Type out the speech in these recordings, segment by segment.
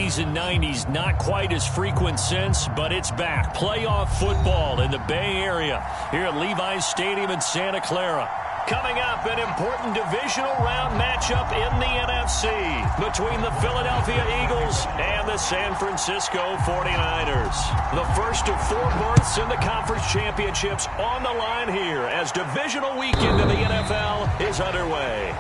80s and 90s, not quite as frequent since, but it's back. Playoff football in the Bay Area here at Levi's Stadium in Santa Clara. Coming up, an important divisional round matchup in the NFC between the Philadelphia Eagles and the San Francisco 49ers. The first of 4 berths in the conference championships on the line here as divisional weekend of the NFL is underway.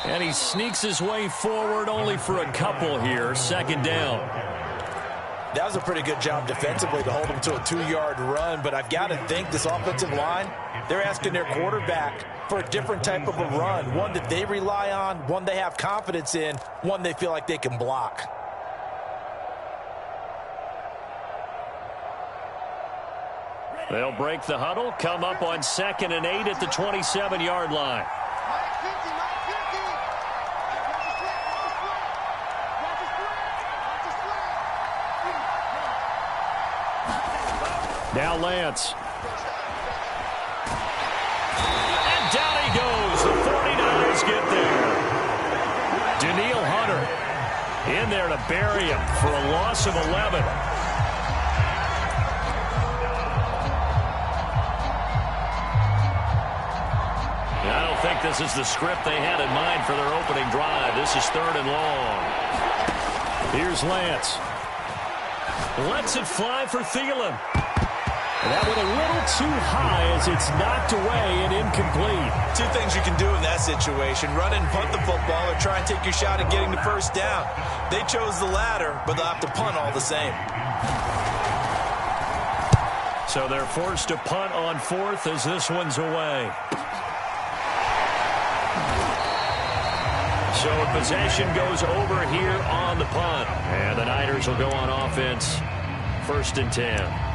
And he sneaks his way forward only for a couple here. Second down. That was a pretty good job defensively to hold him to a 2-yard run, but I've got to think this offensive line, they're asking their quarterback for a different type of a run, one that they rely on, one they have confidence in, one they feel like they can block. They'll break the huddle, come up on 2nd and 8 at the 27-yard line. Now Lance. And down he goes. The 49ers get there. Daniil Hunter in there to bury him for a loss of 11. I don't think this is the script they had in mind for their opening drive. This is 3rd and long. Here's Lance. Lets it fly for Thielen. That went a little too high as it's knocked away and incomplete. 2 things you can do in that situation. Run and punt the football or try and take your shot at getting the first down. They chose the latter, but they'll have to punt all the same. So they're forced to punt on 4th as this one's away. So possession goes over here on the punt. And the Niners will go on offense. 1st and 10.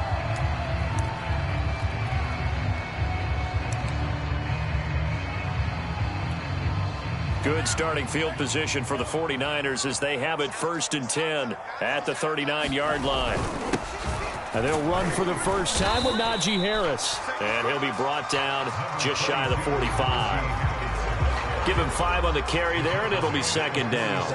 Good starting field position for the 49ers as they have it 1st and 10 at the 39-yard line. And they'll run for the first time with Najee Harris. And he'll be brought down just shy of the 45. Give him 5 on the carry there, and it'll be 2nd down.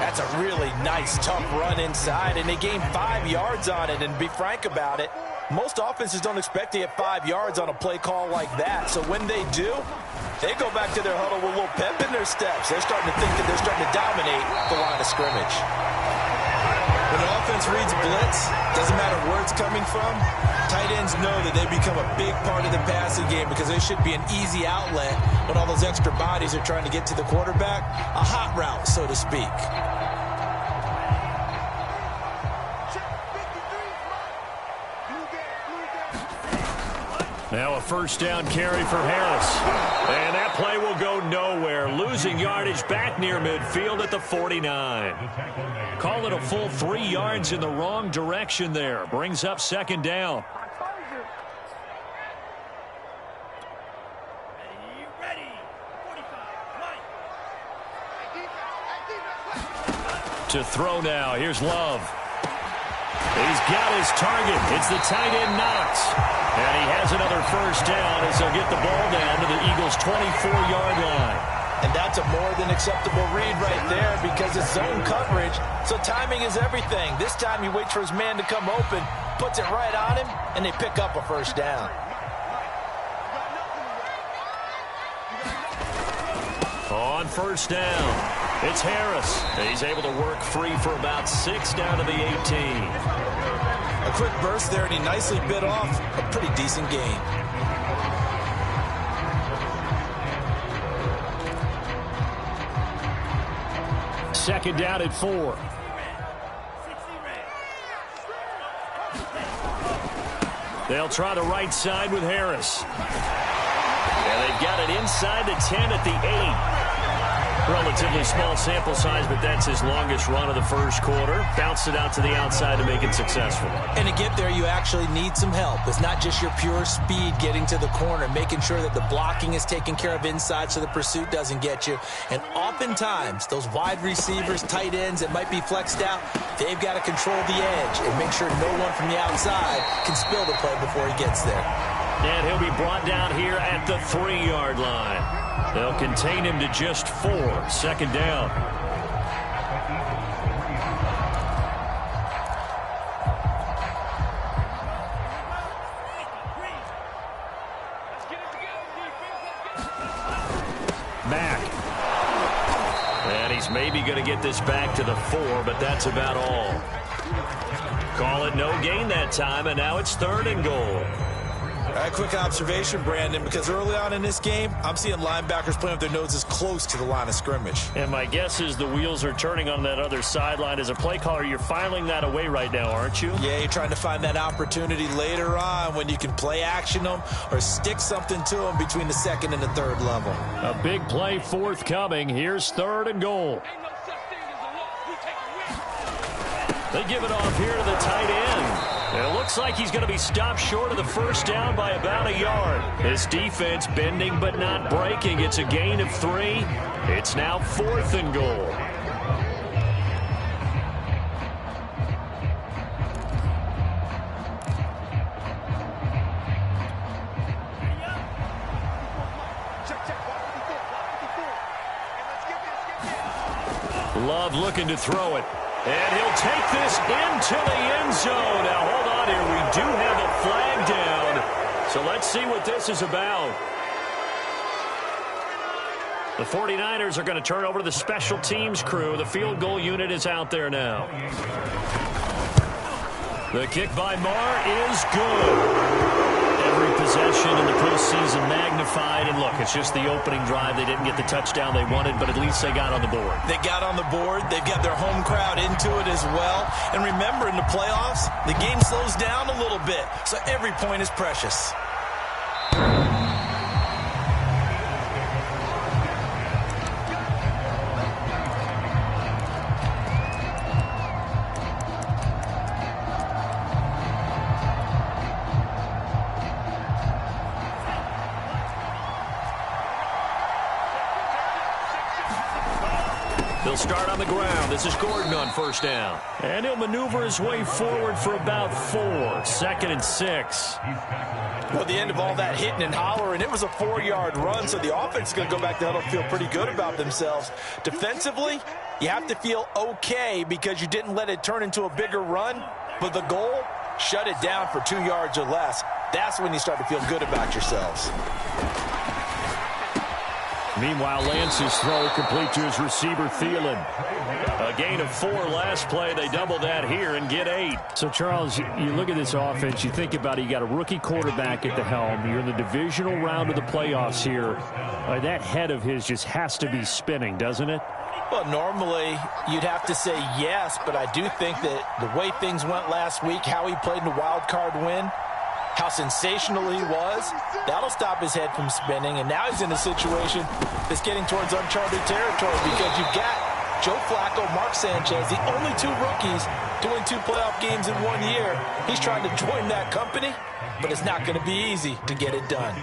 That's a really nice, tough run inside, and they gained 5 yards on it. And to be frank about it, most offenses don't expect to get 5 yards on a play call like that. So when they do, they go back to their huddle with a little pep in their steps. They're starting to think that they're starting to dominate the line of scrimmage. When the offense reads blitz, doesn't matter where it's coming from, tight ends know that they become a big part of the passing game because there should be an easy outlet when all those extra bodies are trying to get to the quarterback. A hot route, so to speak. Now a first down carry for Harris. And that play will go nowhere. Losing yardage back near midfield at the 49. Call it a full 3 yards in the wrong direction there. Brings up 2nd down. To throw now. Here's Love. He's got his target. It's the tight end Knox. And he has another first down as they'll get the ball down to the Eagles' 24-yard line. And that's a more than acceptable read right there because it's zone coverage, so timing is everything. This time he waits for his man to come open, puts it right on him, and they pick up a first down. On first down, it's Harris. He's able to work free for about 6 down to the 18. A quick burst there, and he nicely bit off a pretty decent gain. Second down at 4. They'll try the right side with Harris. And they've got it inside the 10 at the 8. Relatively small sample size, but that's his longest run of the first quarter. Bounced it out to the outside to make it successful. And to get there, you actually need some help. It's not just your pure speed getting to the corner, making sure that the blocking is taken care of inside so the pursuit doesn't get you. And oftentimes, those wide receivers, tight ends that might be flexed out, they've got to control the edge and make sure no one from the outside can spill the play before he gets there. And he'll be brought down here at the 3-yard line. They'll contain him to just 4. Second down. Back. And he's maybe going to get this back to the 4, but that's about all. Call it no gain that time, and now it's 3rd and goal. A quick observation, Brandon, because early on in this game, I'm seeing linebackers playing with their noses close to the line of scrimmage. And my guess is the wheels are turning on that other sideline. As a play caller, you're filing that away right now, aren't you? Yeah, you're trying to find that opportunity later on when you can play action them or stick something to them between the 2nd and the 3rd level. A big play forthcoming. Here's 3rd and goal. They give it off here to the tight end. And it looks like he's going to be stopped short of the first down by about a yard. His defense bending but not breaking. It's a gain of 3. It's now 4th and goal. Love looking to throw it. And he'll take this into the end zone. Now, hold on here. We do have a flag down. So let's see what this is about. The 49ers are going to turn over to the special teams crew. The field goal unit is out there now. The kick by Marr is good. Every possession in the postseason magnified. And look, it's just the opening drive. They didn't get the touchdown they wanted, but at least they got on the board. They got on the board. They've got their home crowd into it as well. And remember, in the playoffs, the game slows down a little bit, so every point is precious. They'll start on the ground. This is Gordon on first down. And he'll maneuver his way forward for about 4. 2nd and 6. Well, the end of all that hitting and hollering, it was a 4-yard run, so the offense is going to go back there and feel pretty good about themselves. Defensively, you have to feel okay because you didn't let it turn into a bigger run, but the goal, shut it down for 2 yards or less. That's when you start to feel good about yourselves. Meanwhile, Lance's throw complete to his receiver, Thielen. A gain of 4 last play. They double that here and get 8. So, Charles, you look at this offense, you think about it, you got a rookie quarterback at the helm. You're in the divisional round of the playoffs here. That head of his just has to be spinning, doesn't it? Well, normally you'd have to say yes, but I do think that the way things went last week, how he played in the wild card win, how sensational he was, that'll stop his head from spinning. And now he's in a situation that's getting towards uncharted territory because you've got Joe Flacco, Mark Sanchez, the only 2 rookies doing 2 playoff games in 1 year. He's trying to join that company, but it's not going to be easy to get it done.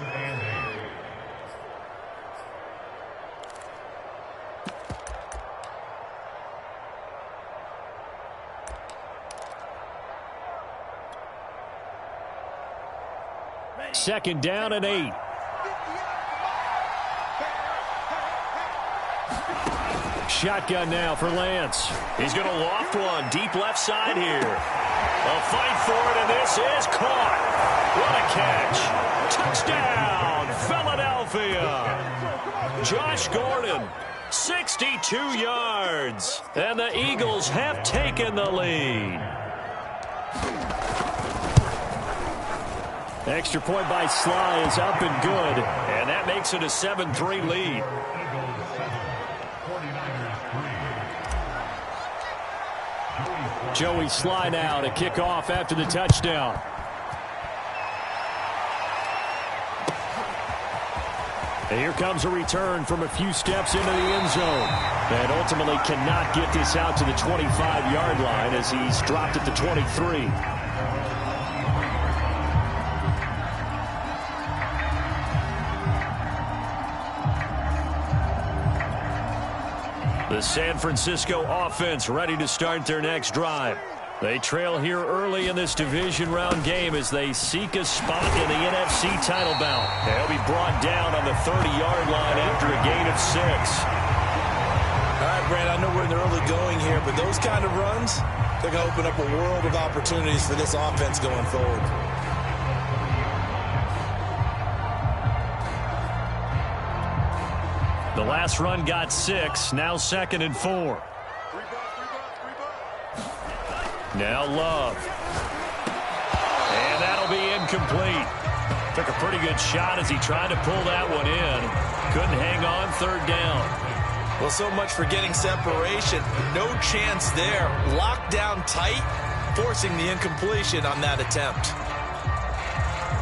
Second down and 8. Shotgun now for Lance. He's going to loft one deep left side here. A fight for it, and this is caught. What a catch. Touchdown, Philadelphia. Josh Gordon, 62 yards. And the Eagles have taken the lead. Extra point by Sly is up and good. And that makes it a 7-3 lead. Joey Sly now to kick off after the touchdown. And here comes a return from a few steps into the end zone. And ultimately cannot get this out to the 25-yard line as he's dropped at the 23. The San Francisco offense ready to start their next drive. They trail here early in this division round game as they seek a spot in the NFC title bout. They'll be brought down on the 30-yard line after a gain of 6. All right, Brad, I know we're in the early going here, but those kind of runs, they're going to open up a world of opportunities for this offense going forward. The last run got 6, now 2nd and 4. Now Love. And that'll be incomplete. Took a pretty good shot as he tried to pull that one in. Couldn't hang on 3rd down. Well, so much for getting separation. No chance there. Locked down tight, forcing the incompletion on that attempt.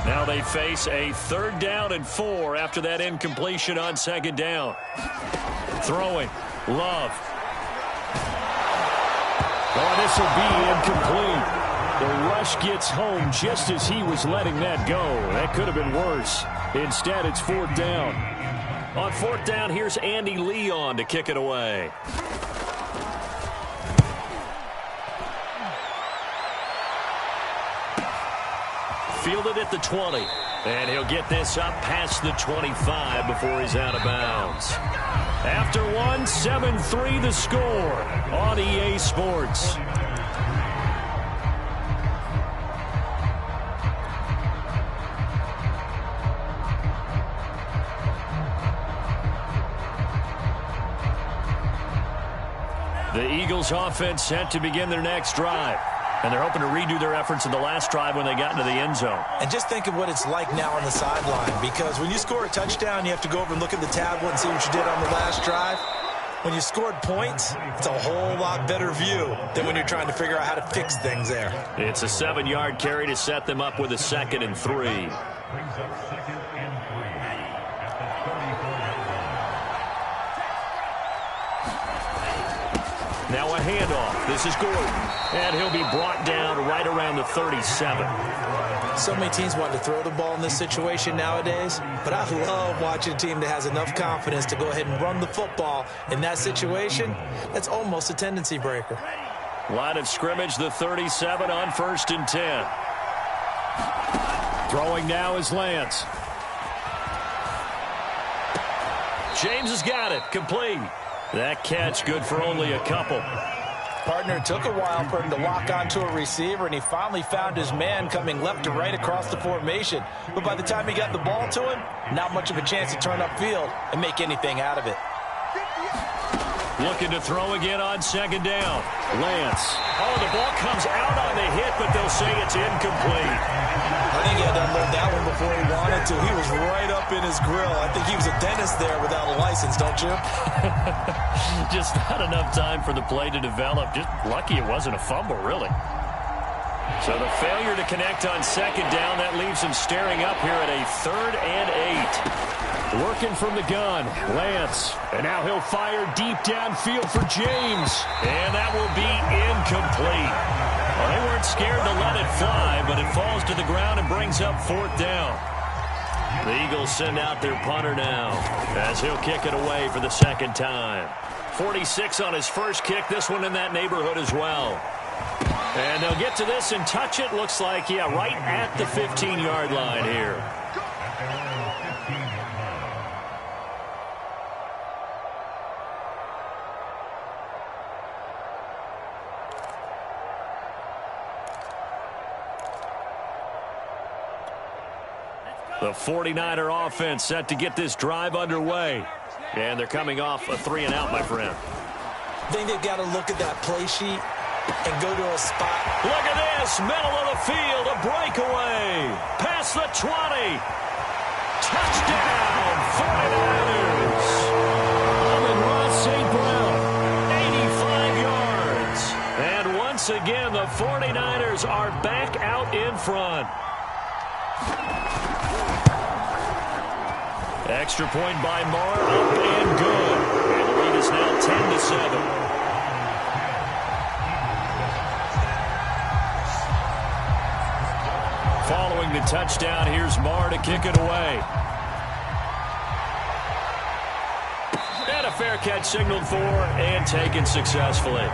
Now they face a 3rd down and 4 after that incompletion on 2nd down. Throwing. Love. Oh, this will be incomplete. The rush gets home just as he was letting that go. That could have been worse. Instead, it's 4th down. On 4th down, here's Andy Leon to kick it away. Fielded at the 20. And he'll get this up past the 25 before he's out of bounds. After one, 7-3 the score on EA Sports. The Eagles offense set to begin their next drive. And they're hoping to redo their efforts in the last drive when they got into the end zone. And just think of what it's like now on the sideline, because when you score a touchdown, you have to go over and look at the tablet and see what you did on the last drive. When you scored points, it's a whole lot better view than when you're trying to figure out how to fix things there. It's a 7-yard carry to set them up with a 2nd and 3. Now a handoff. This is Gordon. And he'll be brought down right around the 37. So many teams want to throw the ball in this situation nowadays, but I love watching a team that has enough confidence to go ahead and run the football. In that situation, that's almost a tendency breaker. Line of scrimmage, the 37 on 1st and 10. Throwing now is Lance. James has got it. Complete. That catch good for only a couple. Partner, it took a while for him to lock onto a receiver, and he finally found his man coming left to right across the formation. But by the time he got the ball to him, not much of a chance to turn upfield and make anything out of it. Looking to throw again on 2nd down. Lance. Oh, the ball comes out on the hit, but they'll say it's incomplete. I think he had to unload that one before he wanted to. He was right up in his grill. I think he was a dentist there without a license, don't you? Just not enough time for the play to develop. Just lucky it wasn't a fumble, really. So the failure to connect on 2nd down, that leaves him staring up here at a 3rd and 8. Working from the gun, Lance. And now he'll fire deep downfield for James. And that will be incomplete. Well, they weren't scared to let it fly, but it falls to the ground and brings up 4th down. The Eagles send out their punter now as he'll kick it away for the 2nd time. 46 on his first kick, this one in that neighborhood as well. And they'll get to this and touch it. Looks like, yeah, right at the 15-yard line here. The 49er offense set to get this drive underway. And they're coming off a 3-and-out, my friend. I think they've got to look at that play sheet and go to a spot. Look at this, middle of the field, a breakaway. Past the 20. Touchdown, 49ers. Amon-Ra St. Brown, 85 yards. And once again, the 49ers are back out in front. Extra point by Marr, up and good. And the lead is now 10-7. Following the touchdown, here's Marr to kick it away. And a fair catch signaled for and taken successfully.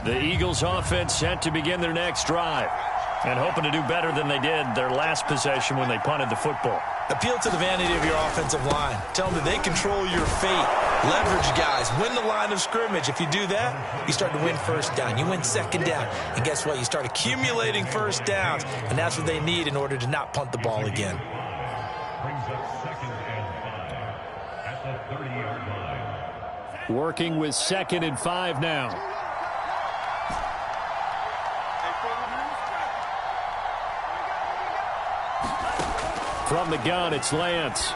The Eagles offense set to begin their next drive and hoping to do better than they did their last possession when they punted the football. Appeal to the vanity of your offensive line. Tell them that they control your fate. Leverage guys. Win the line of scrimmage. If you do that, you start to win first down. You win second down. And guess what? You start accumulating first downs. And that's what they need in order to not punt the ball again. Working with 2nd and 5 now. From the gun, it's Lance.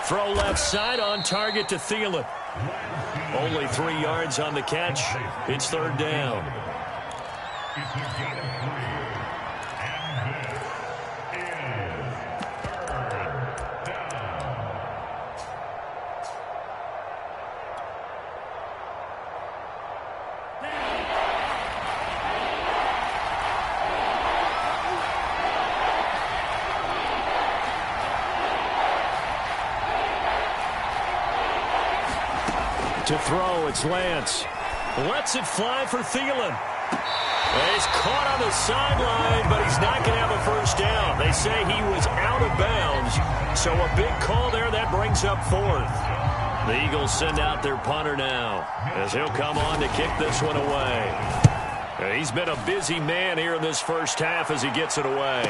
Throw left side on target to Thielen. Only 3 yards on the catch. It's 3rd down. To throw, it's Lance. Lets it fly for Thielen. He's caught on the sideline, but he's not going to have a first down. They say he was out of bounds, so a big call there that brings up 4th. The Eagles send out their punter now, as he'll come on to kick this one away. He's been a busy man here in this first half as he gets it away.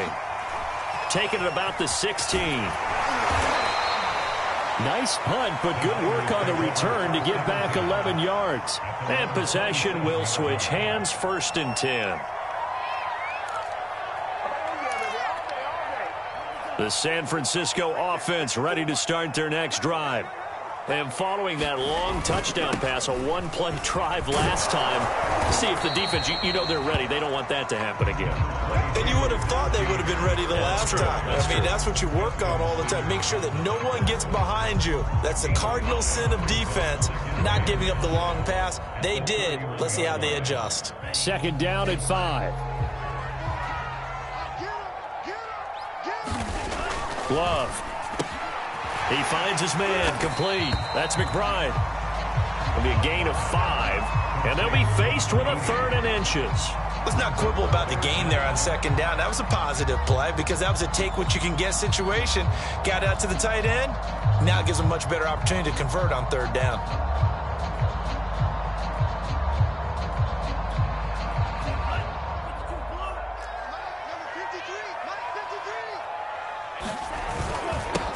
Taking it about the 16. Nice punt, but good work on the return to get back 11 yards. And possession will switch hands, 1st and 10. The San Francisco offense ready to start their next drive. And following that long touchdown pass, a one-play drive last time, see if the defense, you know they're ready. They don't want that to happen again. And you would have thought they would have been ready the last time. I mean, that's what you work on all the time. Make sure that no one gets behind you. That's the cardinal sin of defense, not giving up the long pass. They did. Let's see how they adjust. 2nd down at 5. Love. He finds his man, complete. That's McBride. It'll be a gain of 5, and they'll be faced with a 3rd and inches. Let's not quibble about the gain there on 2nd down. That was a positive play because that was a take-what-you-can-get situation. Got out to the tight end. Now it gives them a much better opportunity to convert on 3rd down.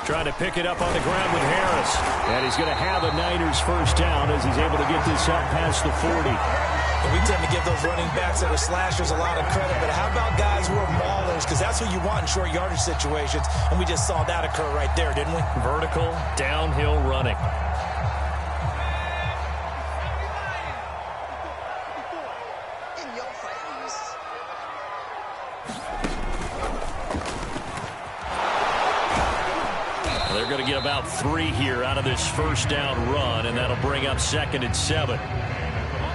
Trying to pick it up on the ground with Harris. And he's going to have a Niners first down as he's able to get this up past the 40. And we tend to give those running backs that are slashers a lot of credit, but how about guys who are maulers? Because that's what you want in short yardage situations, and we just saw that occur right there, didn't we? Vertical, downhill running. They're going to get about 3 here out of this first down run, and that'll bring up 2nd and 7.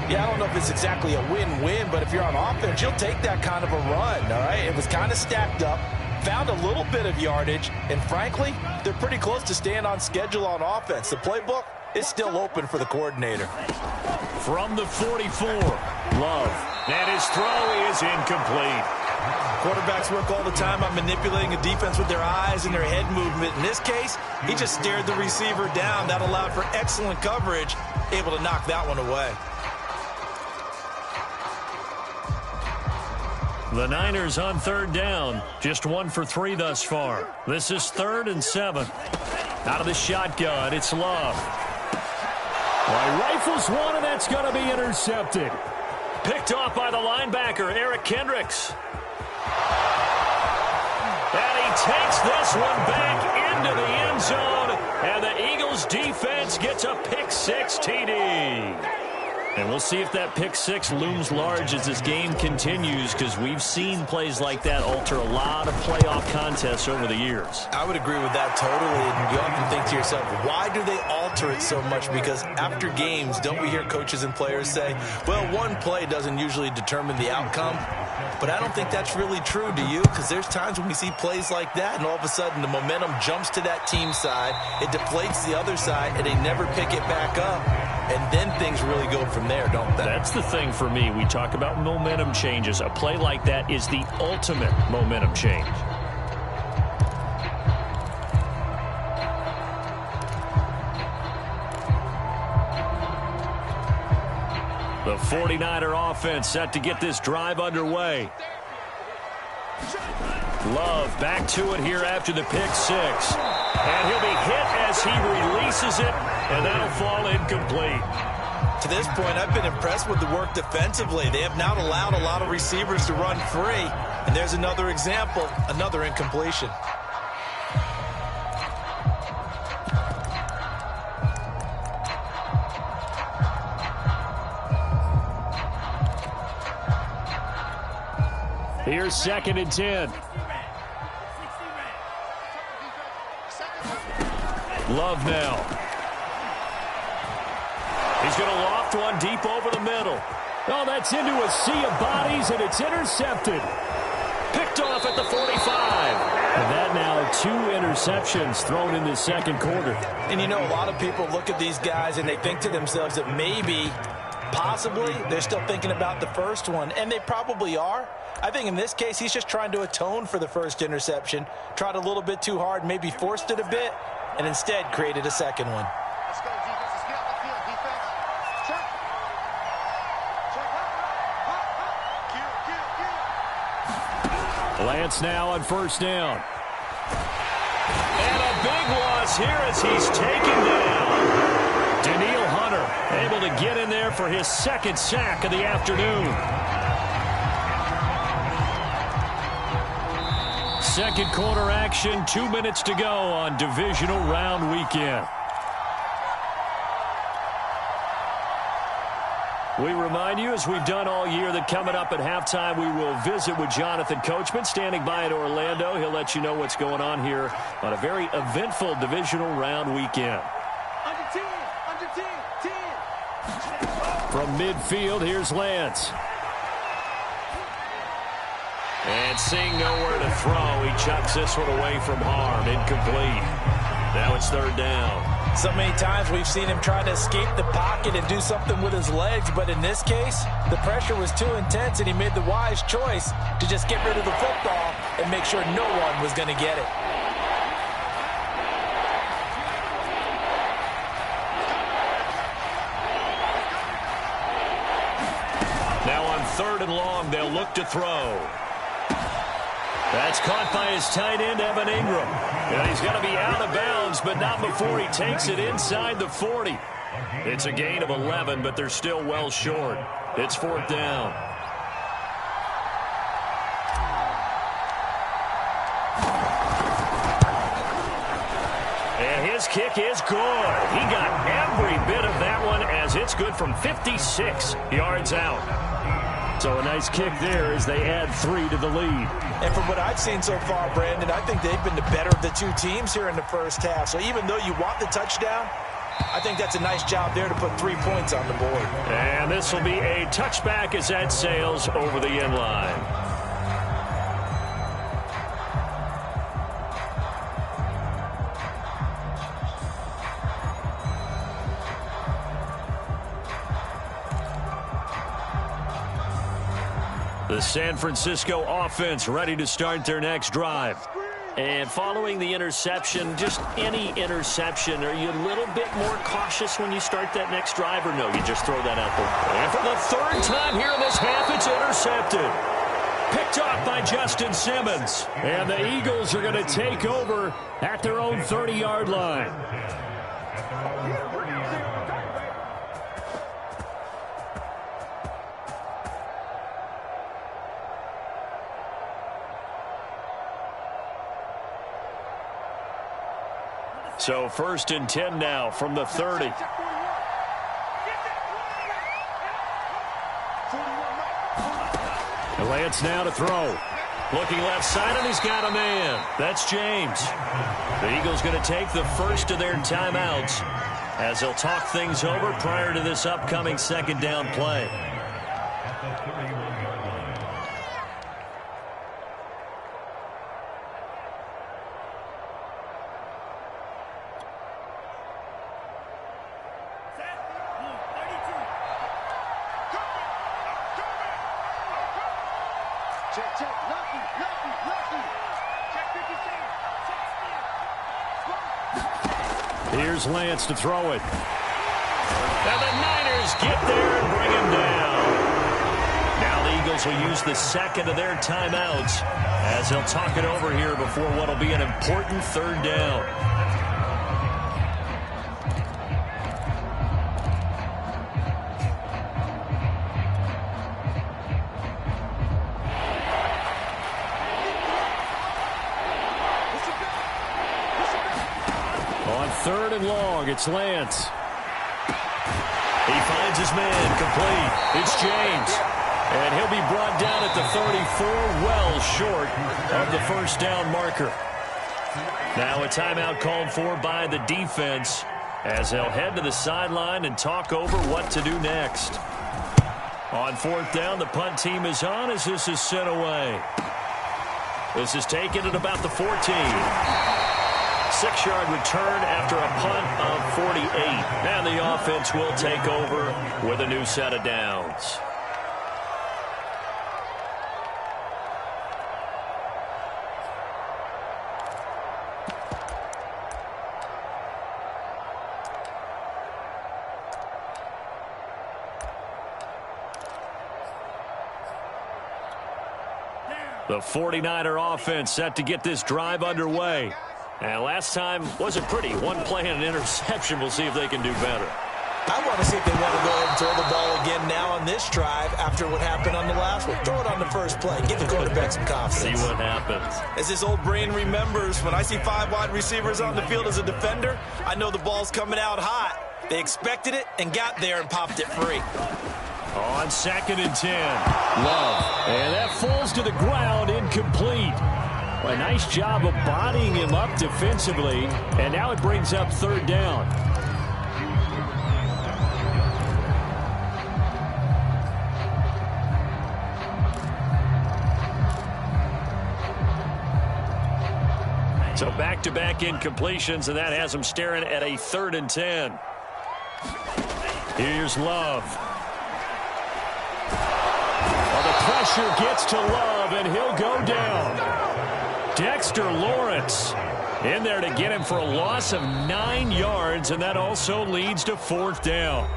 Yeah, I don't know if it's exactly a win-win, but if you're on offense, you'll take that kind of a run, all right? It was kind of stacked up, found a little bit of yardage, and frankly, they're pretty close to staying on schedule on offense. The playbook is still open for the coordinator. From the 44, Love. And his throw is incomplete. Quarterbacks work all the time on manipulating a defense with their eyes and their head movement. In this case, he just stared the receiver down. That allowed for excellent coverage, able to knock that one away. The Niners on 3rd down. Just 1 for 3 thus far. This is 3rd and 7. Out of the shotgun, it's Love. Well, he rifles one, and that's going to be intercepted. Picked off by the linebacker, Eric Kendricks. And he takes this one back into the end zone, and the Eagles defense gets a pick-6 TD. And we'll see if that pick-6 looms large as this game continues, because we've seen plays like that alter a lot of playoff contests over the years. I would agree with that totally. And you often think to yourself, why do they alter it so much? Because after games, don't we hear coaches and players say, well, one play doesn't usually determine the outcome? But I don't think that's really true, do you? Because there's times when we see plays like that, and all of a sudden the momentum jumps to that team side, it deflates the other side, and they never pick it back up. And then things really go from there, don't they? That's the thing for me. We talk about momentum changes. A play like that is the ultimate momentum change. The 49er offense set to get this drive underway. Love back to it here after the pick-6. And he'll be hit as he releases it, and that'll fall incomplete. To this point, I've been impressed with the work defensively. They have not allowed a lot of receivers to run free. And there's another example, another incompletion. Here's 2nd and 10. Love now. He's going to loft one deep over the middle. Oh, that's into a sea of bodies, and it's intercepted. Picked off at the 45. And that now 2 interceptions thrown in the second quarter. And you know, a lot of people look at these guys and they think to themselves that maybe, possibly, they're still thinking about the first one. And they probably are. I think in this case, he's just trying to atone for the first interception. Tried a little bit too hard, maybe forced it a bit, and instead created a second one. Let's go, defense. Let's get off the field. Defense. Check. Check. Lance now on 1st down. And a big loss here as he's taken down. Daniil Hunter able to get in there for his 2nd sack of the afternoon. Second quarter action, 2 minutes to go on divisional round weekend. We remind you, as we've done all year, that coming up at halftime, we will visit with Jonathan Coachman, standing by in Orlando. He'll let you know what's going on here on a very eventful divisional round weekend. Under 10. Under 10. 10. From midfield, here's Lance. And seeing nowhere to throw, he chucks this one away from harm. Incomplete. Now it's 3rd down. So many times we've seen him try to escape the pocket and do something with his legs, but in this case, the pressure was too intense and he made the wise choice to just get rid of the football and make sure no one was going to get it. Now on 3rd and long, they'll look to throw. That's caught by his tight end, Evan Ingram. And he's got to be out of bounds, but not before he takes it inside the 40. It's a gain of 11, but they're still well short. It's 4th down. And his kick is good. He got every bit of that one as it's good from 56 yards out. So a nice kick there as they add 3 to the lead. And from what I've seen so far, Brandon, I think they've been the better of the 2 teams here in the first half. So even though you want the touchdown, I think that's a nice job there to put 3 points on the board. And this will be a touchback as that sails over the end line. The San Francisco offense ready to start their next drive. And following the interception, just any interception, are you a little bit more cautious when you start that next drive, or no, you just throw that out there? And for the 3rd time here in this half, it's intercepted. Picked off by Justin Simmons. And the Eagles are going to take over at their own 30-yard line. So 1st and 10 now from the 30. Lance now to throw. Looking left side, and he's got a man. That's James. The Eagles going to take the first of their timeouts as they'll talk things over prior to this upcoming 2nd down play. Here's Lance to throw it. And the Niners get there and bring him down. Now the Eagles will use the 2nd of their timeouts as they'll talk it over here before what will be an important 3rd down. On 3rd and long, it's Lance. He finds his man, complete. It's James. And he'll be brought down at the 34, well short of the 1st down marker. Now a timeout called for by the defense as they'll head to the sideline and talk over what to do next. On 4th down, the punt team is on as this is sent away. This is taken at about the 14. 6-yard return after a punt of 48. And the offense will take over with a new set of downs. The 49er offense set to get this drive underway. And last time wasn't pretty. One play and an interception. We'll see if they can do better. I want to see if they want to go ahead and throw the ball again now on this drive after what happened on the last one. Throw it on the first play. Give the quarterback some confidence. See what happens. As this old brain remembers, when I see 5 wide receivers on the field as a defender, I know the ball's coming out hot. They expected it and got there and popped it free. On 2nd and 10. Love. And that falls to the ground, incomplete. A nice job of bodying him up defensively. And now it brings up 3rd down. So back-to-back incompletions, and that has him staring at a 3rd and 10. Here's Love. Well, the pressure gets to Love, and he'll go down. Dexter Lawrence in there to get him for a loss of 9 yards, and that also leads to 4th down.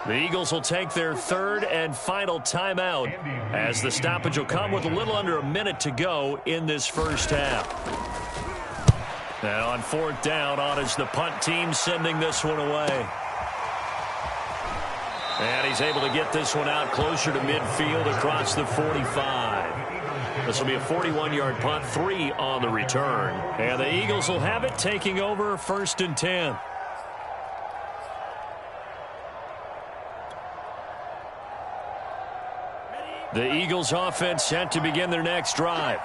The Eagles will take their 3rd and final timeout as the stoppage will come with a little under a minute to go in this first half. Now on 4th down, on is the punt team sending this one away. And he's able to get this one out closer to midfield across the 45. This will be a 41-yard punt, 3 on the return. And the Eagles will have it, taking over 1st and 10. The Eagles offense set to begin their next drive.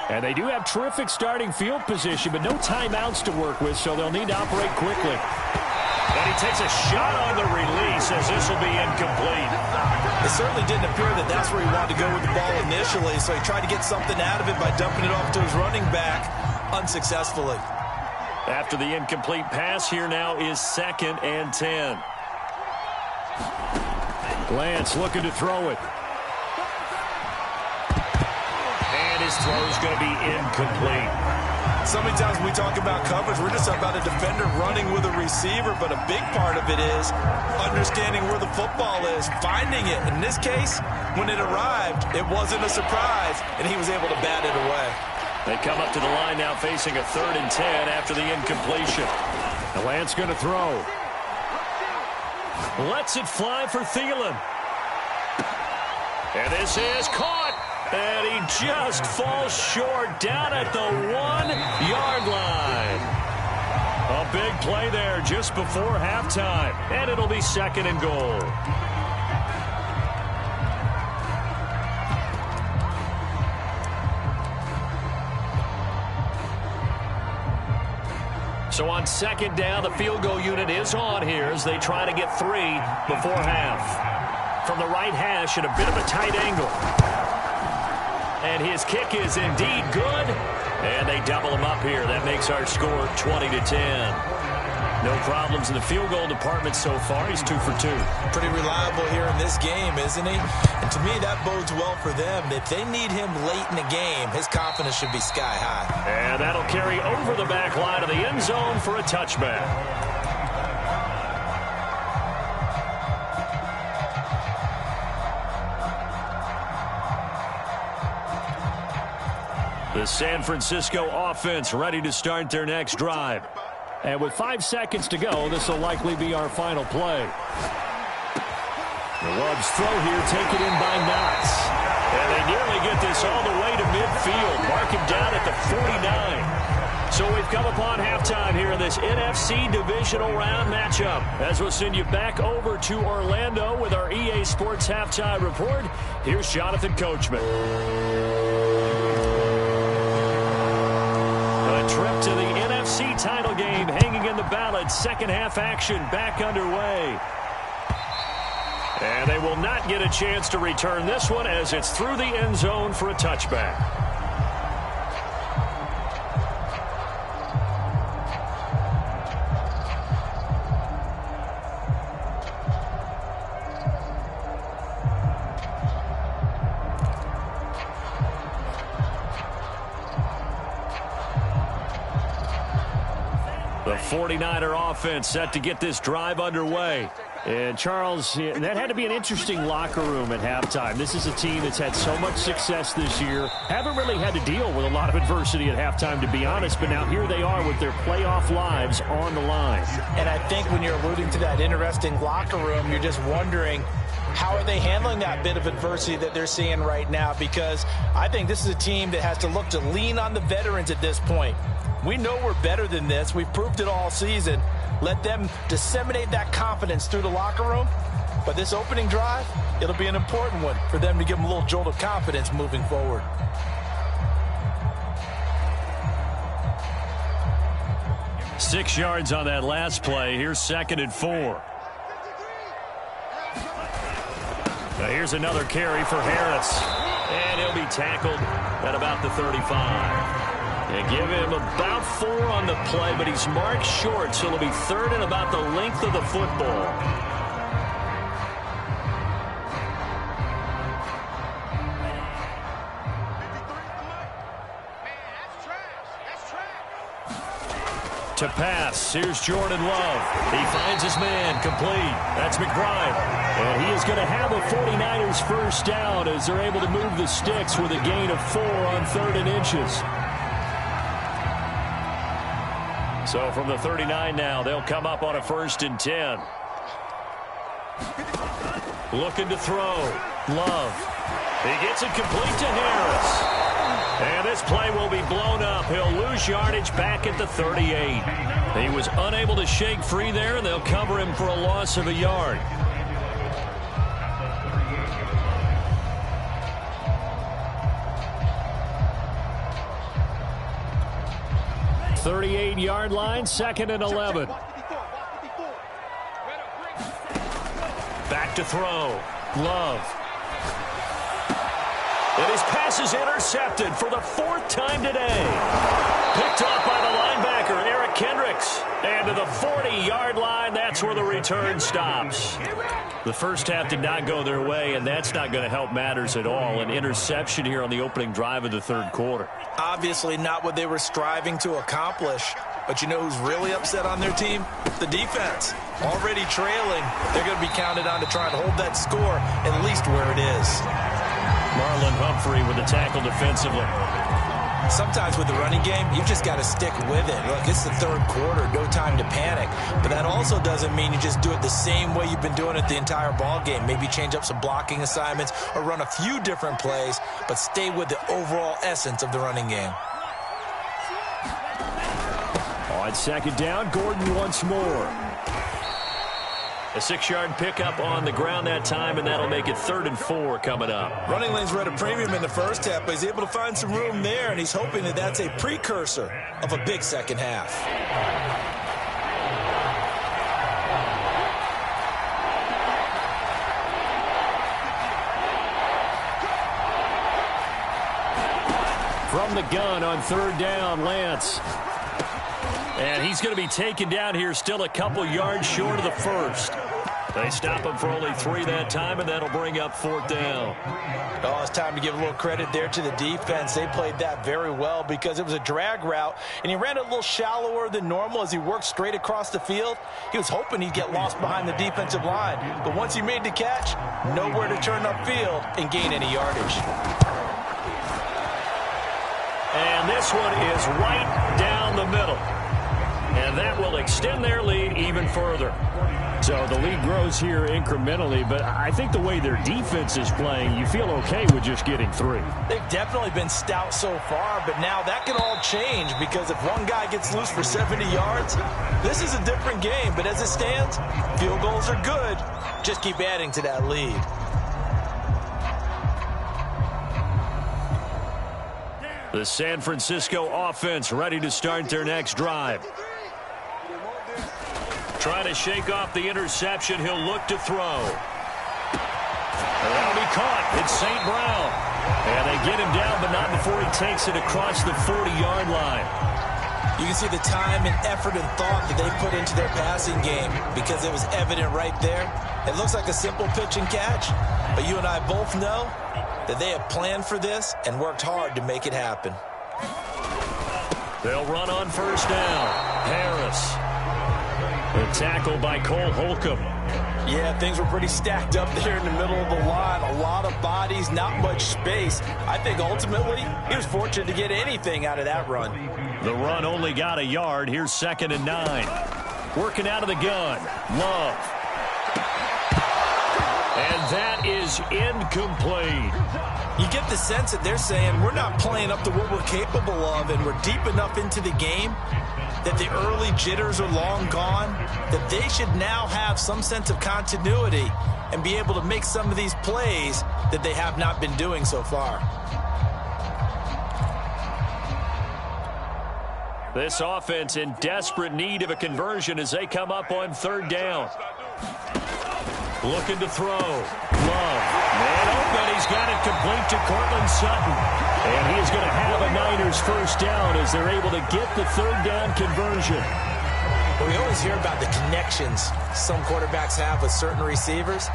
And they do have terrific starting field position, but no timeouts to work with, so they'll need to operate quickly. And he takes a shot on the release as this will be incomplete. It certainly didn't appear that that's where he wanted to go with the ball initially, so he tried to get something out of it by dumping it off to his running back unsuccessfully. After the incomplete pass, here now is 2nd and 10. Lance looking to throw it. And his throw is going to be incomplete. So many times when we talk about coverage, we're just about a defender running with a receiver, but a big part of it is understanding where the football is, finding it. In this case, when it arrived, it wasn't a surprise, and he was able to bat it away. They come up to the line now facing a 3rd and 10 after the incompletion. The Lance going to throw. Lets it fly for Thielen. And this is caught. And he just falls short down at the 1-yard line. A big play there just before halftime, and it'll be 2nd and goal. So on 2nd down, the field goal unit is on here as they try to get 3 before half. From the right hash at a bit of a tight angle. And his kick is indeed good. And they double him up here. That makes our score 20-10. No problems in the field goal department so far. He's 2 for 2. Pretty reliable here in this game, isn't he? And to me, that bodes well for them. If they need him late in the game, his confidence should be sky high. And that'll carry over the back line of the end zone for a touchback. The San Francisco offense ready to start their next drive. And with 5 seconds to go, this will likely be our final play. The Love's throw here taken in by Knox. And they nearly get this all the way to midfield. Mark him down at the 49. So we've come upon halftime here in this NFC divisional round matchup. As we'll send you back over to Orlando with our EA Sports halftime report, here's Jonathan Coachman. A trip to the NFC title game hanging in the balance. Second half action back underway. And they will not get a chance to return this one as it's through the end zone for a touchback. The 49er offense set to get this drive underway. And, Charles, that had to be an interesting locker room at halftime. This is a team that's had so much success this year. Haven't really had to deal with a lot of adversity at halftime, to be honest. But now here they are with their playoff lives on the line. And I think when you're alluding to that interesting locker room, you're just wondering, how are they handling that bit of adversity that they're seeing right now? Because I think this is a team that has to look to lean on the veterans at this point. We know we're better than this. We've proved it all season. Let them disseminate that confidence through the locker room. But this opening drive, it'll be an important one for them to give them a little jolt of confidence moving forward. Six yards on that last play. Here's 2nd and 4. Now here's another carry for Harris. And he'll be tackled at about the 35. They give him about 4 on the play, but he's marked short, so it'll be 3rd and about the length of the football. To pass, here's Jordan Love. He finds his man, complete. That's McBride. And he is going to have a 49ers first down as they're able to move the sticks with a gain of 4 on 3rd and inches. So from the 39 now, they'll come up on a 1st and 10. Looking to throw. Love. He gets it complete to Harris. And this play will be blown up. He'll lose yardage back at the 38. He was unable to shake free there, and they'll cover him for a loss of a yard. 38-yard line, 2nd and 11. Back to throw. Love. And his pass is intercepted for the 4th time today. Picked off by the linebacker, Eric Kendricks. And to the 40-yard line, that's where the return stops. The first half did not go their way, and that's not going to help matters at all. An interception here on the opening drive of the 3rd quarter. Obviously not what they were striving to accomplish. But you know who's really upset on their team? The defense. Already trailing. They're going to be counted on to try and hold that score at least where it is. Marlon Humphrey with the tackle defensively. Sometimes with the running game, you've just got to stick with it. Look, it's the 3rd quarter, no time to panic. But that also doesn't mean you just do it the same way you've been doing it the entire ball game. Maybe change up some blocking assignments or run a few different plays, but stay with the overall essence of the running game. On On second down, Gordon once more. A 6-yard pickup on the ground that time, and that'll make it 3rd and 4 coming up. Running lanes were at a premium in the first half, but he's able to find some room there, and he's hoping that that's a precursor of a big second half. From the gun on 3rd down, Lance. And he's going to be taken down here still a couple yards short of the first. They stop him for only 3 that time, and that'll bring up 4th down. Oh, it's time to give a little credit there to the defense. They played that very well because it was a drag route, and he ran a little shallower than normal as he worked straight across the field. He was hoping he'd get lost behind the defensive line, but once he made the catch, nowhere to turn upfield and gain any yardage. And this one is right down the middle. And that will extend their lead even further. So the lead grows here incrementally, but I think the way their defense is playing, you feel okay with just getting 3. They've definitely been stout so far, but now that can all change because if one guy gets loose for 70 yards, this is a different game. But as it stands, field goals are good. Just keep adding to that lead. The San Francisco offense ready to start their next drive. Trying to shake off the interception. He'll look to throw. That'll be caught. It's St. Brown. And they get him down, but not before he takes it across the 40-yard line. You can see the time and effort and thought that they put into their passing game because it was evident right there. It looks like a simple pitch and catch, but you and I both know that they have planned for this and worked hard to make it happen. They'll run on 1st down. Harris. A tackle by Cole Holcomb. Yeah, things were pretty stacked up there in the middle of the line. A lot of bodies, not much space. I think ultimately he was fortunate to get anything out of that run. The run only got a yard. Here's 2nd and 9. Working out of the gun. Love. And that is incomplete. You get the sense that they're saying we're not playing up to what we're capable of, and we're deep enough into the game that the early jitters are long gone, that they should now have some sense of continuity and be able to make some of these plays that they have not been doing so far. This offense in desperate need of a conversion as they come up on 3rd down. Looking to throw. Love. Man open. He's got it complete to Cortland Sutton. And he is going to have a Niners 1st down as they're able to get the 3rd down conversion. But we always hear about the connections some quarterbacks have with certain receivers.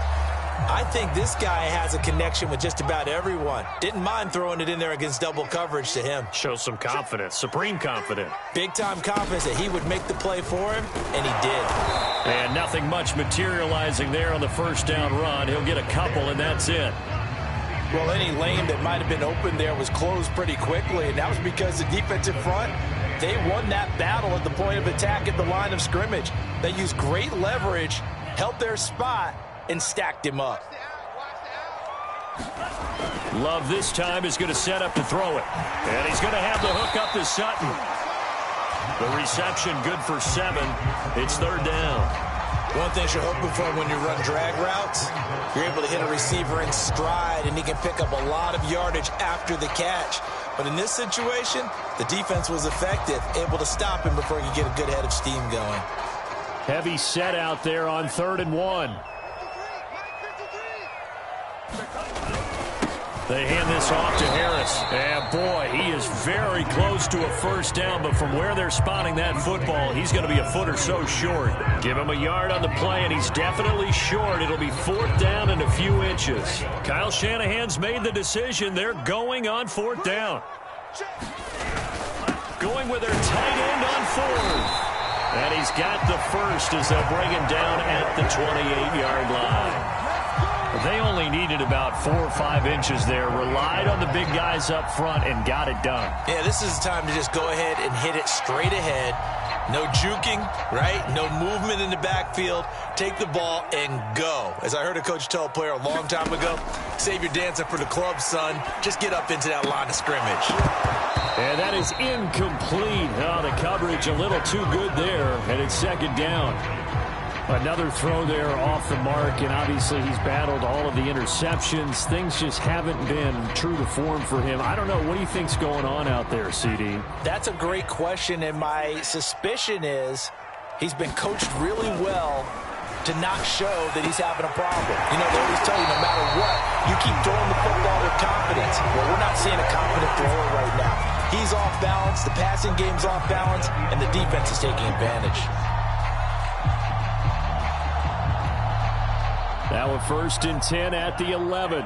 I think this guy has a connection with just about everyone. Didn't mind throwing it in there against double coverage to him. Shows some confidence, supreme confidence. Big-time confidence that he would make the play for him, and he did. And nothing much materializing there on the 1st down run. He'll get a couple, and that's it. Well, any lane that might have been open there was closed pretty quickly, and that was because the defensive front, they won that battle at the point of attack at the line of scrimmage. They used great leverage, held their spot, and stacked him up. Love this time is going to set up to throw it. And he's going to have the hook up to Sutton. The reception good for 7. It's 3rd down. One thing you're hoping for when you run drag routes, you're able to hit a receiver in stride, and he can pick up a lot of yardage after the catch. But in this situation, the defense was effective, able to stop him before he could get a good head of steam going. Heavy set out there on 3rd and 1. They hand this off to Harris. And boy, he is very close to a 1st down, but from where they're spotting that football, he's going to be a foot or so short. Give him a yard on the play, and he's definitely short. It'll be 4th down and a few inches. Kyle Shanahan's made the decision. They're going on 4th down. Going with their tight end on 4th. And he's got the first as they'll bring him down at the 28-yard line. They only needed about 4 or 5 inches there, relied on the big guys up front, and got it done. Yeah, this is the time to just go ahead and hit it straight ahead. No juking, right? No movement in the backfield. Take the ball and go. As I heard a coach tell a player a long time ago, save your dancing for the club, son. Just get up into that line of scrimmage. And that is incomplete. Oh, the coverage a little too good there, and it's second down. Another throw there off the mark, and obviously he's battled all of the interceptions. Things just haven't been true to form for him. I don't know. What do you think's going on out there, CD? That's a great question, and my suspicion is he's been coached really well to not show that he's having a problem. You know, they always tell you no matter what, you keep throwing the football with confidence. Well, we're not seeing a confident thrower right now. He's off balance, the passing game's off balance, and the defense is taking advantage. Now a 1st and 10 at the 11.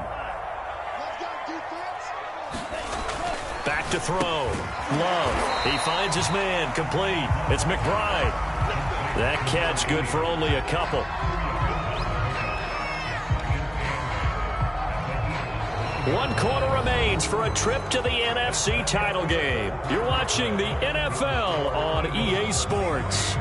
Back to throw. Love. He finds his man. Complete. It's McBride. That catch good for only a couple. One quarter remains for a trip to the NFC title game. You're watching the NFL on EA Sports.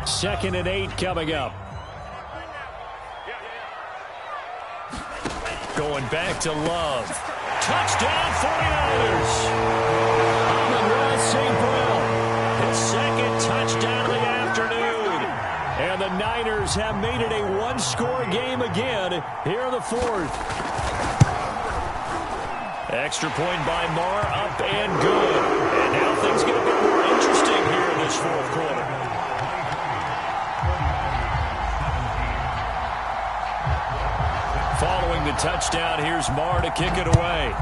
Second and 8 coming up. Going back to Love. Touchdown 49ers. Amon-Ra St. Brown. His second touchdown of the afternoon. And the Niners have made it a one-score game again here in the 4th. Extra point by Marr, up and good. And now things get a bit more interesting here in this 4th quarter. Following the touchdown, here's Marr to kick it away.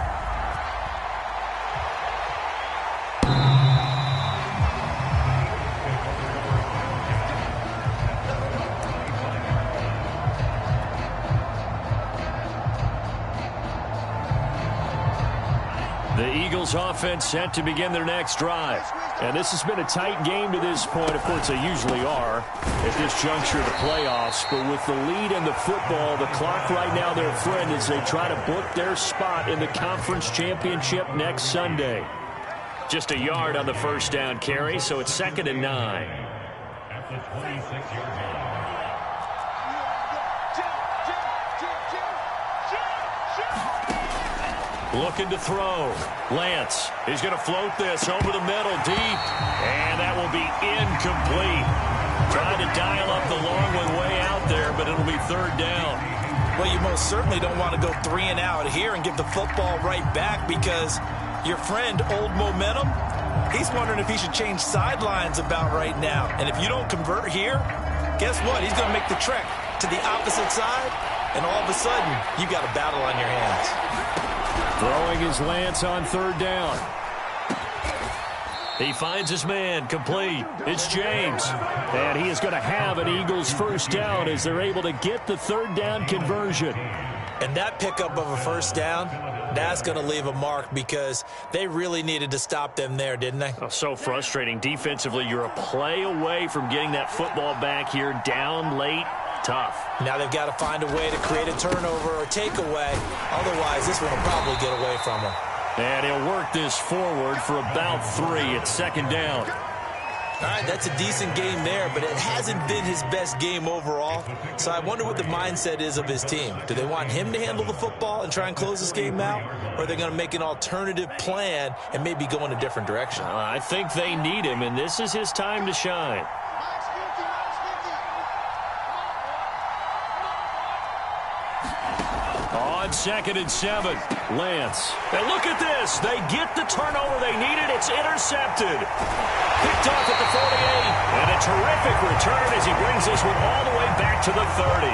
The Eagles offense set to begin their next drive. And this has been a tight game to this point. Of course, they usually are at this juncture of the playoffs. But with the lead in the football, the clock right now their friend as they try to book their spot in the conference championship next Sunday. Just a yard on the first down carry, so it's 2nd and 9. At the 26-yard line. Looking to throw. Lance. He's going to float this over the middle deep. And that will be incomplete. Trying to dial up the long one way out there, but it'll be 3rd down. Well, you most certainly don't want to go 3 and out here and give the football right back because your friend, Old Momentum, he's wondering if he should change sidelines about right now. And if you don't convert here, guess what? He's going to make the trek to the opposite side, and all of a sudden, you got a battle on your hands. Throwing his Lance on 3rd down. He finds his man, complete. It's James. And he is going to have an Eagles 1st down as they're able to get the 3rd down conversion. And that pickup of a 1st down, that's going to leave a mark because they really needed to stop them there, didn't they? Oh, so frustrating. Defensively, you're a play away from getting that football back here down late. Tough. Now they've got to find a way to create a turnover or takeaway. Otherwise, this one will probably get away from them. And he'll work this forward for about 3. It's 2nd down. All right, that's a decent game there, but it hasn't been his best game overall. So I wonder what the mindset is of his team. Do they want him to handle the football and try and close this game out? Or are they going to make an alternative plan and maybe go in a different direction? I think they need him, and this is his time to shine. On 2nd and 7, Lance. And look at this. They get the turnover they needed. It's intercepted. Picked off at the 48. And a terrific return as he brings this one all the way back to the 30.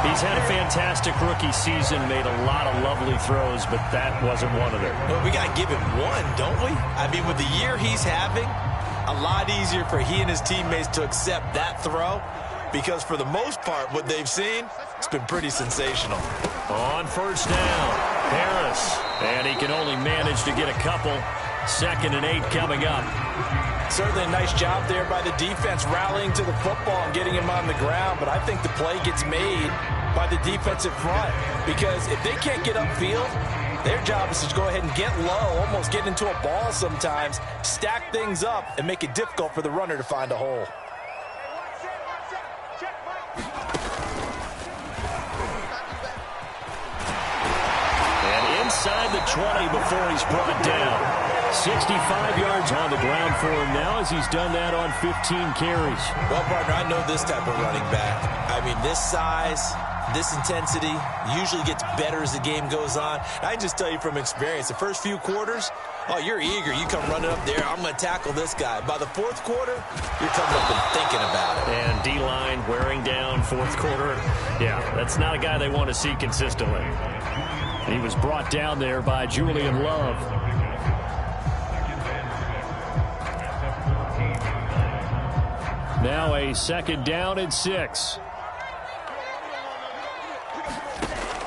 He's had a fantastic rookie season, made a lot of lovely throws, but that wasn't one of them. Well, we got to give him one, don't we? I mean, with the year he's having, a lot easier for he and his teammates to accept that throw because for the most part, what they've seen, it's been pretty sensational. On 1st down, Harris. And he can only manage to get a couple. 2nd and 8 coming up. Certainly a nice job there by the defense rallying to the football and getting him on the ground, but I think the play gets made by the defensive front because if they can't get upfield, Their job is to go ahead and get low, almost get into a ball sometimes, stack things up, and make it difficult for the runner to find a hole. And inside the 20 before he's brought down. 65 yards on the ground for him now as he's done that on 15 carries. Well, partner, I know this type of running back. I mean, this size, this intensity usually gets better as the game goes on. I can just tell you from experience, the first few quarters, oh, you're eager. You come running up there, I'm going to tackle this guy. By the fourth quarter, you're coming up and thinking about it. And D-line wearing down fourth quarter. Yeah, that's not a guy they want to see consistently. He was brought down there by Julian Love. Now a second down and 6.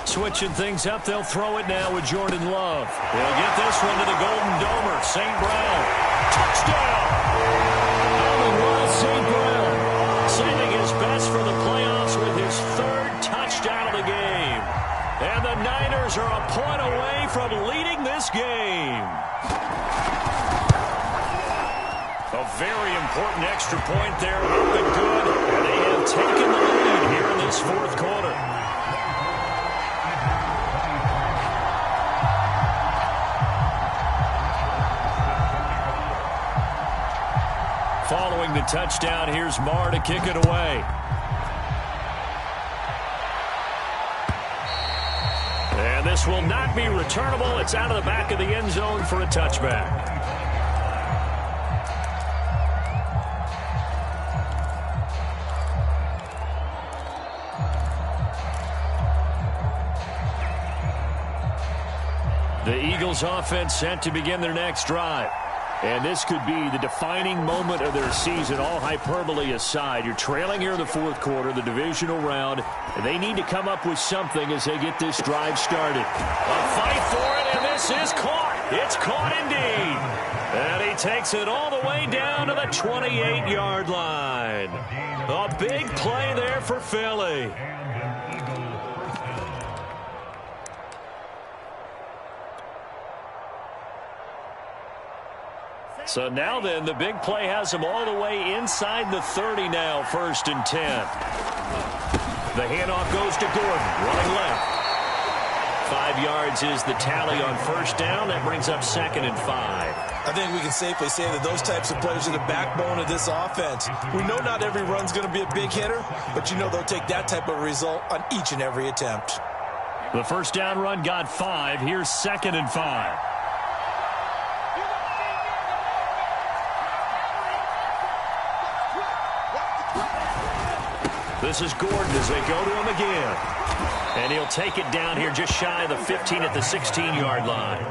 Switching things up, they'll throw it now with Jordan Love. They'll get this one to the Golden Domer. St. Brown. Touchdown! Amon-Ra St. Brown saving his best for the playoffs with his third touchdown of the game. And the Niners are a point away from leading this game. A very important extra point there, up and good. And they have taken the lead here in this fourth quarter. Following the touchdown, here's Marr to kick it away. And this will not be returnable. It's out of the back of the end zone for a touchback. The Eagles offense set to begin their next drive. And this could be the defining moment of their season, all hyperbole aside. You're trailing here in the fourth quarter, the divisional round, and they need to come up with something as they get this drive started. A fight for it, and this is caught. It's caught indeed. And he takes it all the way down to the 28-yard line. A big play there for Philly. So now then, the big play has him all the way inside the 30 now, 1st and 10. The handoff goes to Gordon, running left. 5 yards is the tally on first down. That brings up 2nd and 5. I think we can safely say that those types of plays are the backbone of this offense. We know not every run's going to be a big hitter, but you know they'll take that type of result on each and every attempt. The first down run got 5. Here's 2nd and 5. This is Gordon as they go to him again. And he'll take it down here just shy of the 15 at the 16-yard line.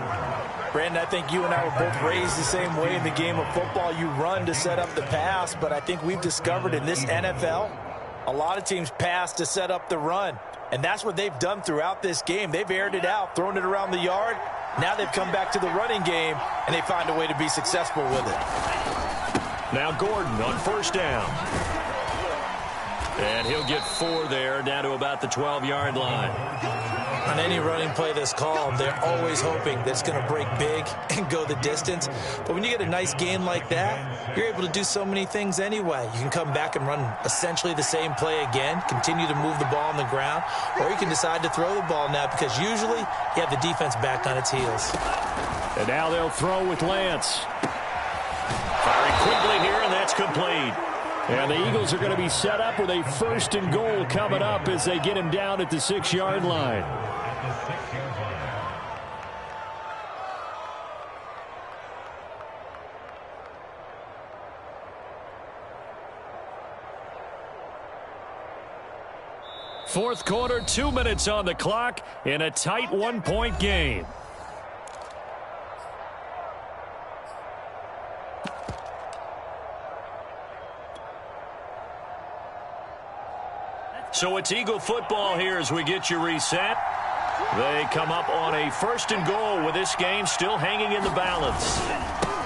Brandon, I think you and I were both raised the same way in the game of football. You run to set up the pass, but I think we've discovered in this NFL, a lot of teams pass to set up the run. And that's what they've done throughout this game. They've aired it out, thrown it around the yard. Now they've come back to the running game, and they find a way to be successful with it. Now Gordon on first down. And he'll get 4 there, down to about the 12-yard line. On any running play that's called, they're always hoping that it's going to break big and go the distance. But when you get a nice game like that, you're able to do so many things anyway. You can come back and run essentially the same play again, continue to move the ball on the ground, or you can decide to throw the ball now because usually you have the defense back on its heels. And now they'll throw with Lance. Firing quickly here, and that's complete. And the Eagles are going to be set up with a 1st and goal coming up as they get him down at the 6-yard line. Fourth quarter, 2 minutes on the clock in a tight 1-point game. So it's Eagle football here as we get you reset. They come up on a 1st and goal with this game still hanging in the balance.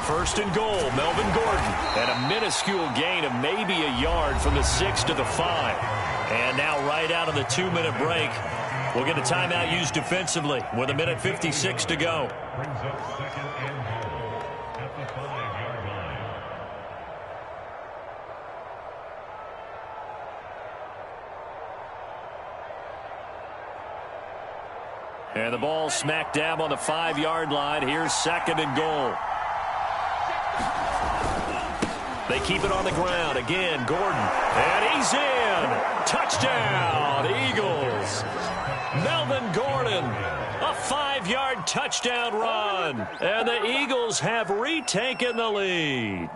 1st and goal, Melvin Gordon. And a minuscule gain of maybe a yard from the 6 to the 5. And now right out of the 2-minute break, We'll get a timeout used defensively with 1:56 to go. Brings up second and goal at the 5-yard line. And the ball smack dab on the 5-yard line. Here's second and goal. They keep it on the ground. Again, Gordon. And he's in. Touchdown, Eagles. Melvin Gordon. A 5-yard touchdown run. And the Eagles have retaken the lead.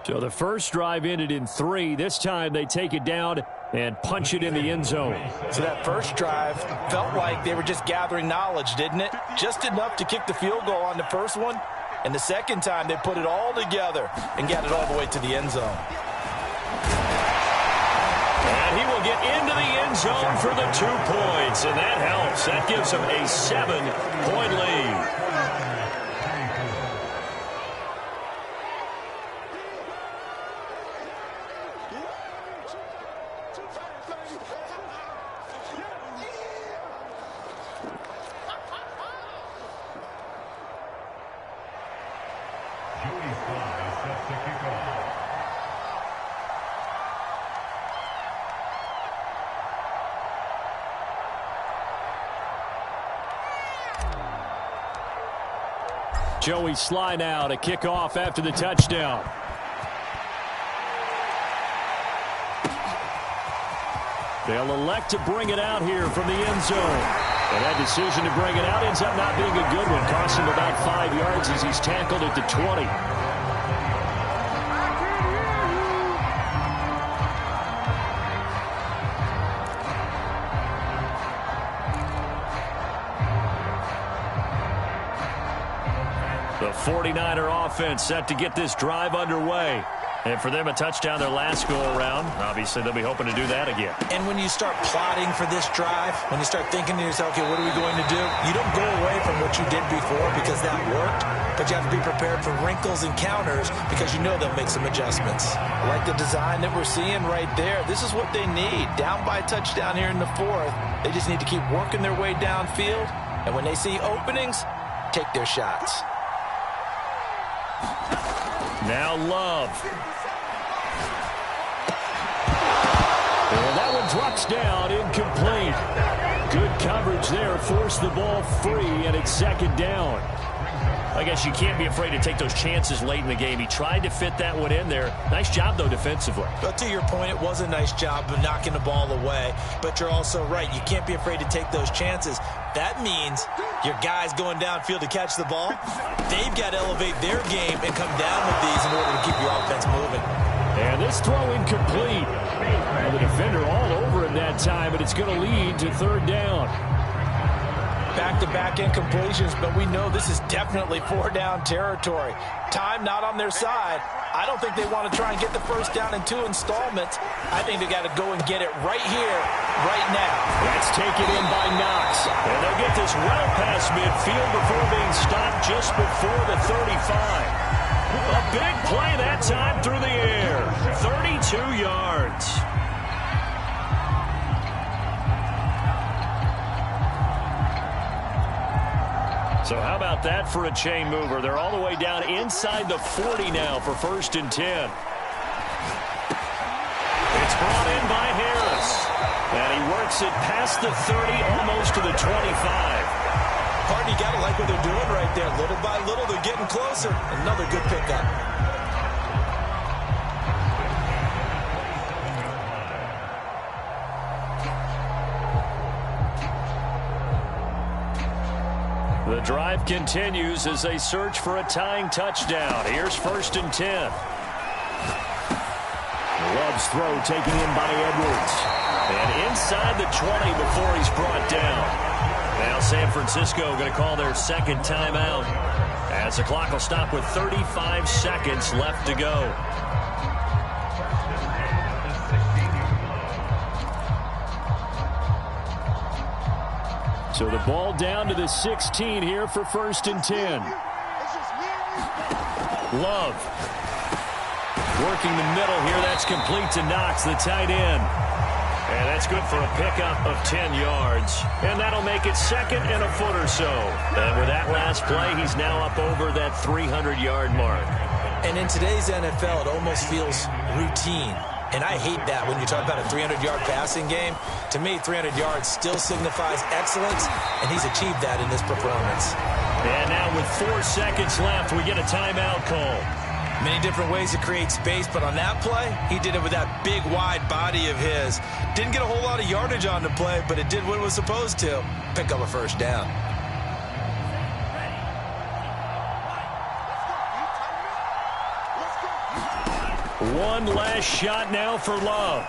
So the first drive ended in 3. This time they take it down and punch it in the end zone. So that first drive felt like they were just gathering knowledge, didn't it? Just enough to kick the field goal on the first one. And the second time, they put it all together and got it all the way to the end zone. And he will get into the end zone for the 2 points. And that helps. That gives them a 7-point lead. Joey Sly now to kick off after the touchdown. They'll elect to bring it out here from the end zone. And that decision to bring it out ends up not being a good one. Cost him about 5 yards as he's tackled at the 20. The 49er offense set to get this drive underway. And for them, a touchdown their last go-around. Obviously, they'll be hoping to do that again. And when you start plotting for this drive, when you start thinking to yourself, okay, what are we going to do? You don't go away from what you did before because that worked, but you have to be prepared for wrinkles and counters because you know they'll make some adjustments. Like the design that we're seeing right there, this is what they need. Down by a touchdown here in the 4th, they just need to keep working their way downfield. And when they see openings, take their shots. Now Love. And that one drops down, incomplete. Good coverage there, forced the ball free, and it's second down. I guess you can't be afraid to take those chances late in the game. He tried to fit that one in there. Nice job, though, defensively. But to your point, it was a nice job of knocking the ball away. But you're also right. You can't be afraid to take those chances. That means your guys going downfield to catch the ball, they've got to elevate their game and come down with these in order to keep your offense moving. And this throw incomplete. And the defender all over him that time, but it's going to lead to third down. Back-to-back incompletions, but we know this is definitely 4-down territory. Time not on their side. I don't think they want to try and get the first down in 2 installments. I think they got to go and get it right here, right now. That's taken in by Knox. And they'll get this well past midfield before being stopped just before the 35. A big play that time through the air. 32 yards. So how about that for a chain mover? They're all the way down inside the 40 now for 1st and 10. It's brought in by Harris. And he works it past the 30, almost to the 25. Hardy, got to like what they're doing right there. Little by little, they're getting closer. Another good pickup. The drive continues as they search for a tying touchdown. Here's 1st and 10. Love's throw taken in by Edwards. And inside the 20 before he's brought down. Now San Francisco going to call their second timeout as the clock will stop with 35 seconds left to go. So the ball down to the 16 here for 1st and 10. Love. Working the middle here. That's complete to Knox, the tight end. And that's good for a pickup of 10 yards. And that'll make it 2nd and a foot or so. And with that last play, he's now up over that 300-yard mark. And in today's NFL, it almost feels routine. And I hate that when you talk about a 300-yard passing game. To me, 300 yards still signifies excellence, and he's achieved that in this performance. And now with 4 seconds left, we get a timeout call. Many different ways to create space, but on that play, he did it with that big, wide body of his. Didn't get a whole lot of yardage on the play, but it did what it was supposed to. Pick up a first down. One last shot now for Love.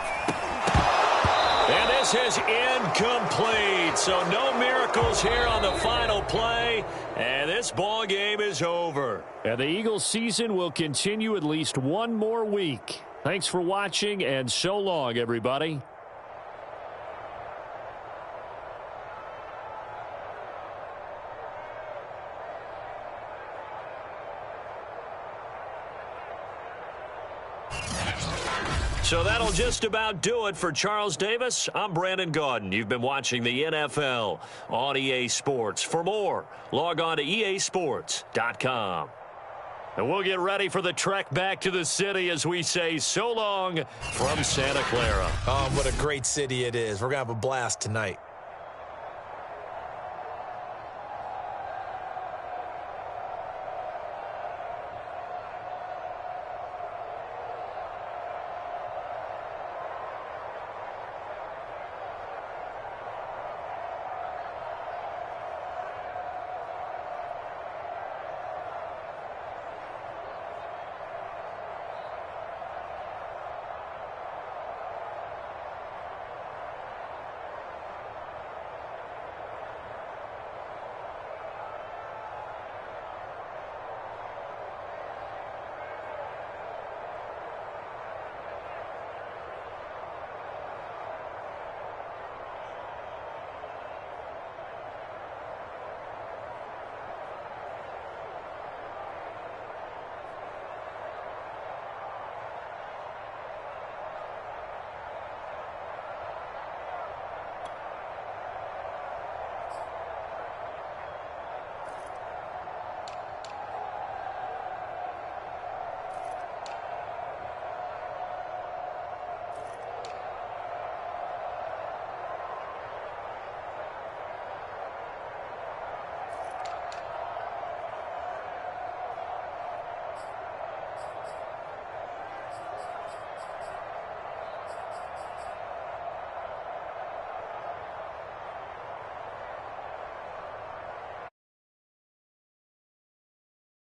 And this is incomplete. So no miracles here on the final play. And this ball game is over. And the Eagles season will continue at least one more week. Thanks for watching, and so long, everybody. So that'll just about do it for Charles Davis. I'm Brandon Gaudin. You've been watching the NFL on EA Sports. For more, log on to easports.com. And we'll get ready for the trek back to the city as we say so long from Santa Clara. What a great city it is. We're going to have a blast tonight.